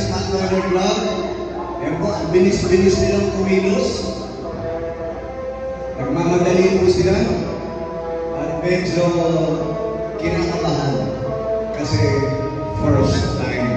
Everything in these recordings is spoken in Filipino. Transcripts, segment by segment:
sa Pathfinder Club. Yan po, ang bilis-bilis nilang kumilos. Nagmamadali po sila. At medyo kinakabahan. Kasi first time.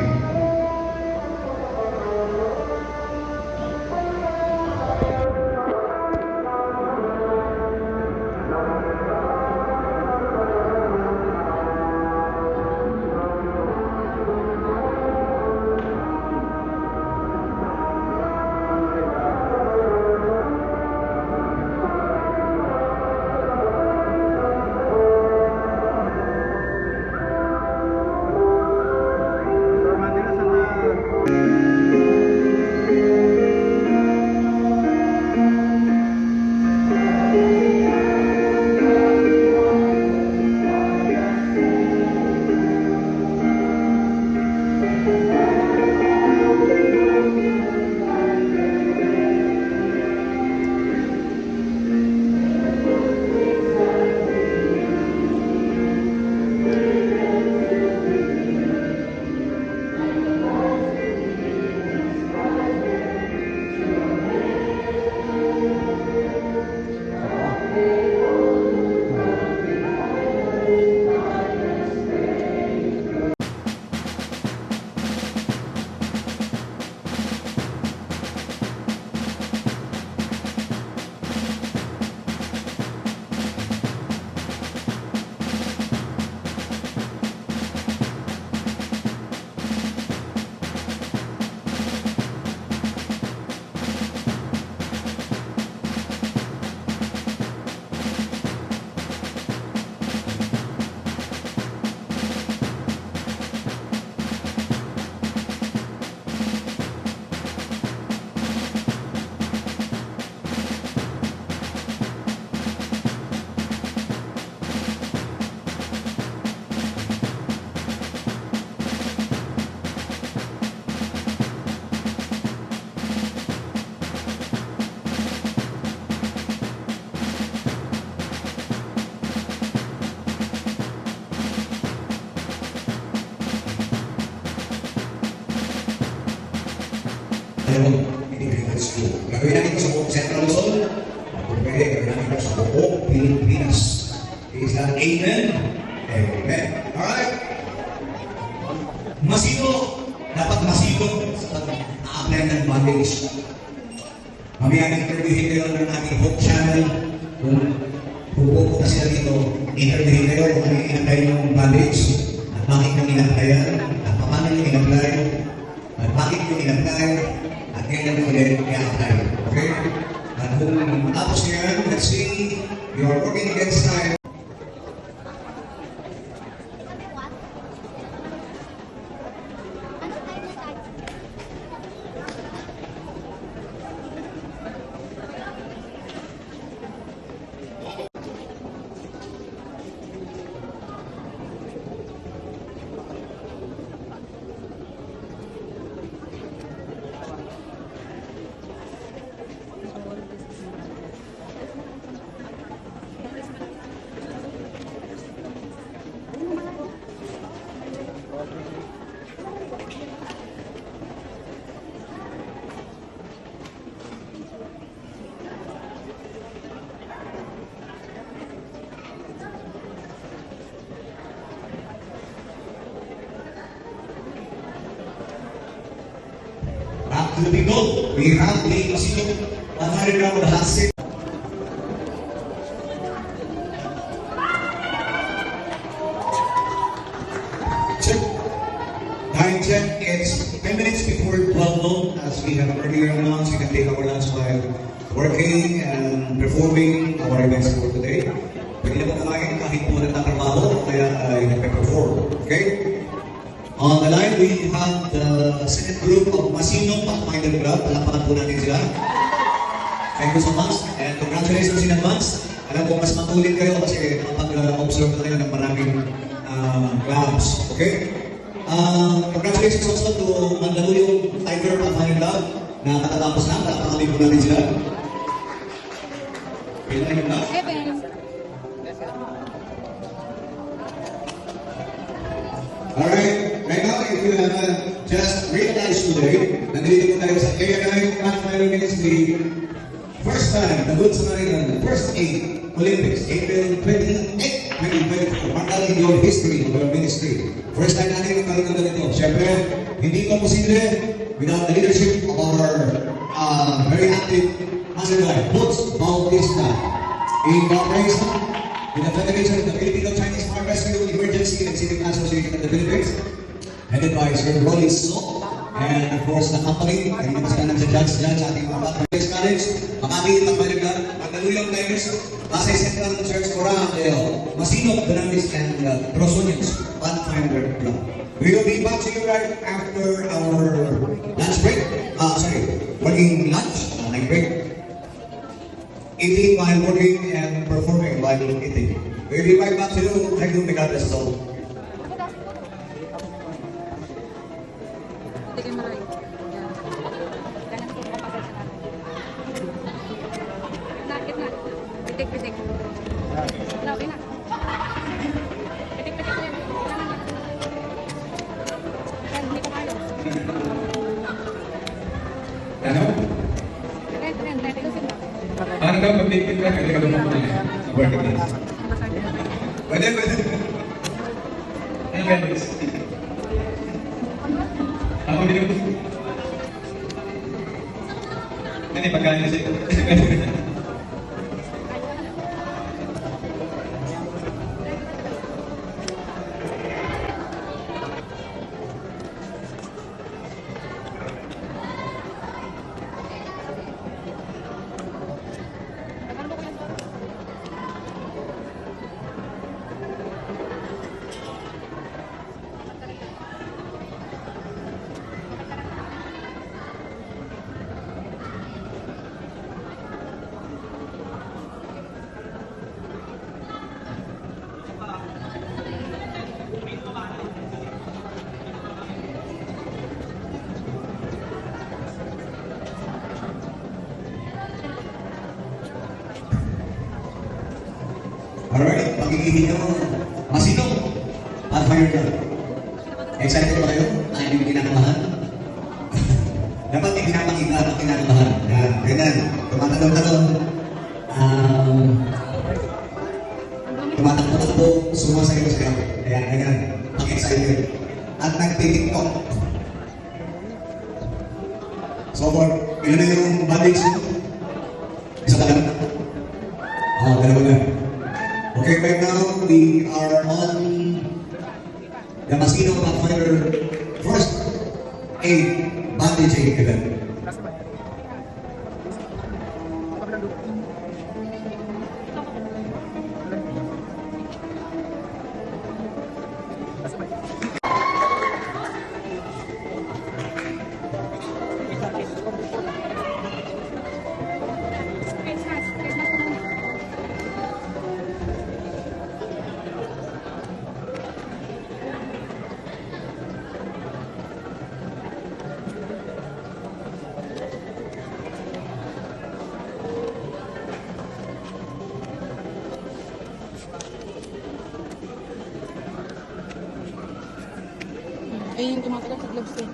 Integrated School. Gagawin natin ito sa buong Central Luzon. Kung pwede, gagawin natin ito sa buong Pilipinas. Is that amen? Amen. Alright? Masino, dapat masino sa pag-a-apply ng bandage. Mamaya interviewin kayo ng ating Hope Channel. Kung pupunta sila dito, interviewin kayo kung ano yung in-apply ng bandage. At bakit yung in-apply yan? At paano yung in-apply? At bakit yung in-apply? At ganyan ulit i-apply. Okay? At kung tapos niyan, let's see, you are working against time. To the people, we have the Masino 100 gram of hot stick. Check. Time check. It's 10 minutes before 12 noon. As we have earlier announced, we can take our lunch while working and performing our events for today. Pwede na po kumain kahit po nagtatrabaho, kaya nagpe-perform. Okay? On the line, we have the second group of Masino Pathfinder Club. Palakpakan po natin sila. Thank you so much. And congratulations in advance. Alam ko, mas matulit kayo kasi kapag-observe na kayo ng maraming clubs. Okay? Congratulations also to Mandaluyong Tiger Pathfinder Club na katatapos na. Palakpakan po natin sila. Pwede na yung club? Alright. Right now, if you have just realized to today. Nandito po tayo sa Area 9 Pathfinder Ministry. First time, the Good Samaritan, first 8 Olympics, April 28, 2024. Markal in your history of your ministry. First time natin magkaroon ng ganito. Siyempre, hindi ito posible without the leadership of our very active Master Guide, Boots Bautista, in cooperation with the Federation of the Filipino Chinese Fire Rescue Emergency and Civic Association of the Philippines, headed by Sir Rolly So, and of course the company, ay napasalanan sa judge sa ating mga Baptist College, makakita ng Balagda, Mandaluyong Tigers, Pasay Central Church Corang, Masinop, Dunamis, and Prosonians, Pathfinder Club. We will be back to you right after our lunch break, working lunch, night break. Eating while working and performing while eating. We'll be right back to you. Thank you, regardless of all. Ano? Ano daw pag-tipid ka? Pwede ka lumang kumain. Work it is. Pwede. Ano ka, Luis? Ako din yung... Ano yung pagkain kasi? Alright, pagkikihin nyo, Masinop, Pathfinder Club. Excited ba kayo? Tayo yung kinakabahan? Dapat yung pinapakita ang kinakabahan. Yan, ganyan. Tumatanong-tanong. Tumatakbo-takbo, sumasayaw-sayaw. Ayan, ganyan. Pag-excited. At nagtitiktok. So, ilan na yung bandage nyo? Isa pa lang? Dalawa na. Okay, right now we are on the Masinop Pathfinder first aid bandaging event. Ay, yung tumatagal sa gloves eh.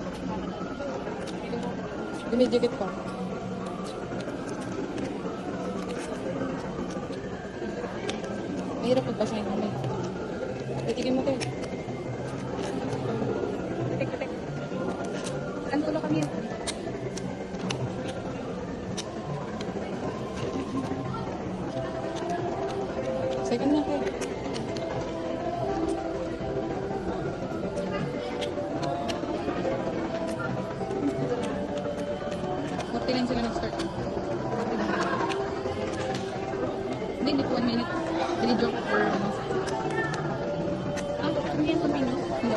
Dumidikit pa. Mahirap magbasahin kami. Titigin mo kayo. Titik. Ang tulo kami yun. Second na kayo. Kailan sila nag-start? Hindi, 1 minute. Joke for... Hindi yan 2 minutes? Hindi.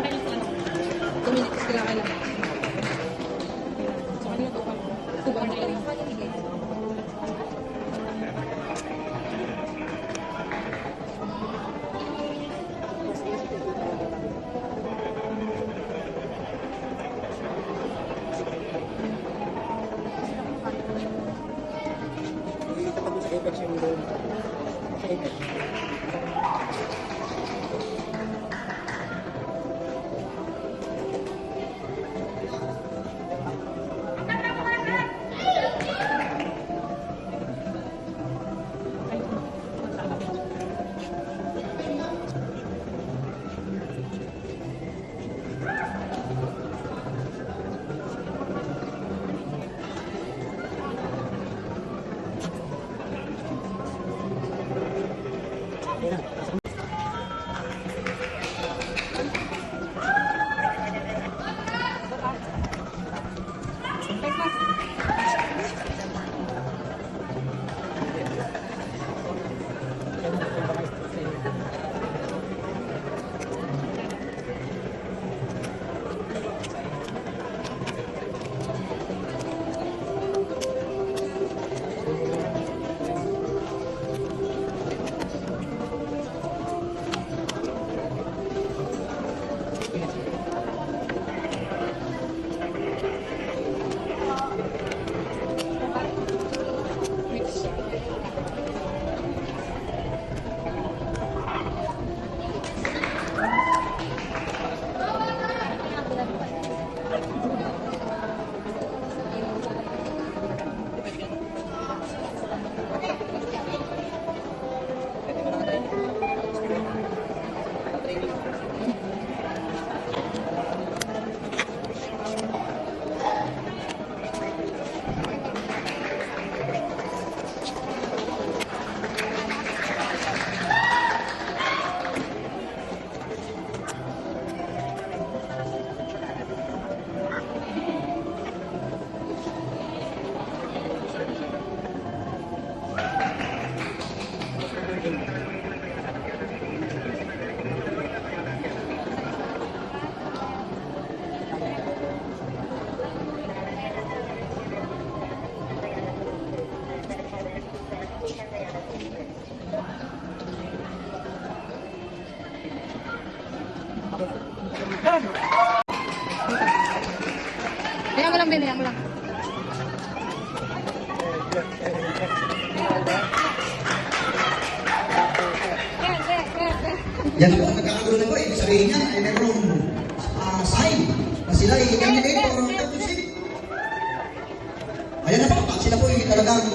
Kailan sila? 2 minutes sila kailan. So, kanina to pa. Tuba na yun. Ayan mo lang, Ben. Ayan mo lang. Yan po, nagkakagulo na po. Ibig sabihin niya ay mayroong sign na sila ay candidate for championship. Ayan na po, at sila po ay talagang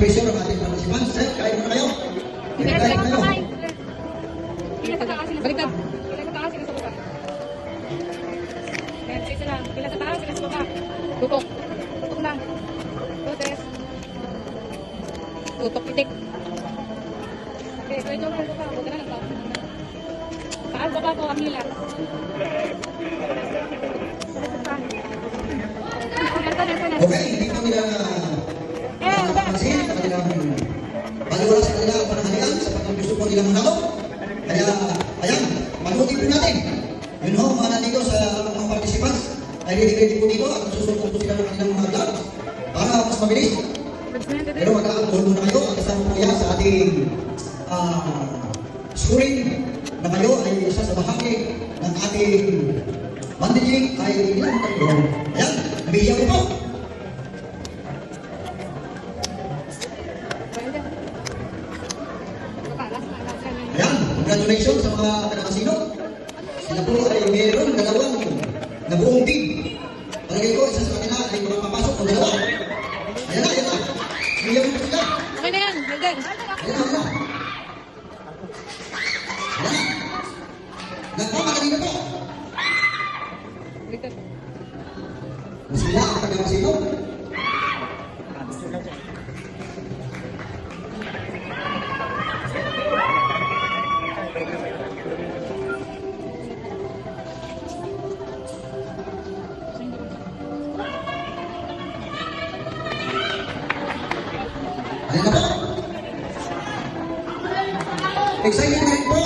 pressure ang ating participants. Sir, kain mo na kayo. Kain na kayo. Baliktad. Pila sa taas, sila sa baba. Ayan, isa lang. Pila sa taas, sila sa baba. Tutok. Tutok lang. 2, 3. Tutok, titik. Okay, so ito lang baba. Huwag ka na lang taas. Taas, baba ko, ang hila. Okay, hindi ko nila nakapansin sa kanilang paliwala sa kanilang panahalian sapagkat gusto po nilang manalo. Kaya, ayan, manutin po natin. Yun ho, mga nandito sa mga participants ay ready po dito at susunod po sila ng kanilang mga vlog para mas mabilis. Pero magkakakulo muna kayo at kasama po kaya sa ating scoring na kayo ay isa sa bahagi ng ating bandaging ay ilang tatlo. Ayan, nabihiyang ko po. Ayan, congratulations sa mga kanakasino. Sila po ay mayroon dalawang nabuong team. Palagay ko, isa sa kanila ay makapapasok o dalawa. Ayan na, ayan na. Bigyan mo po sila. Okay na yan, Hilden. Ayan na, ayan na. Ayan na. Nagpapagaling na po. Baliktad. Sila ang kanakasino. Ayan na po. Excited na rin po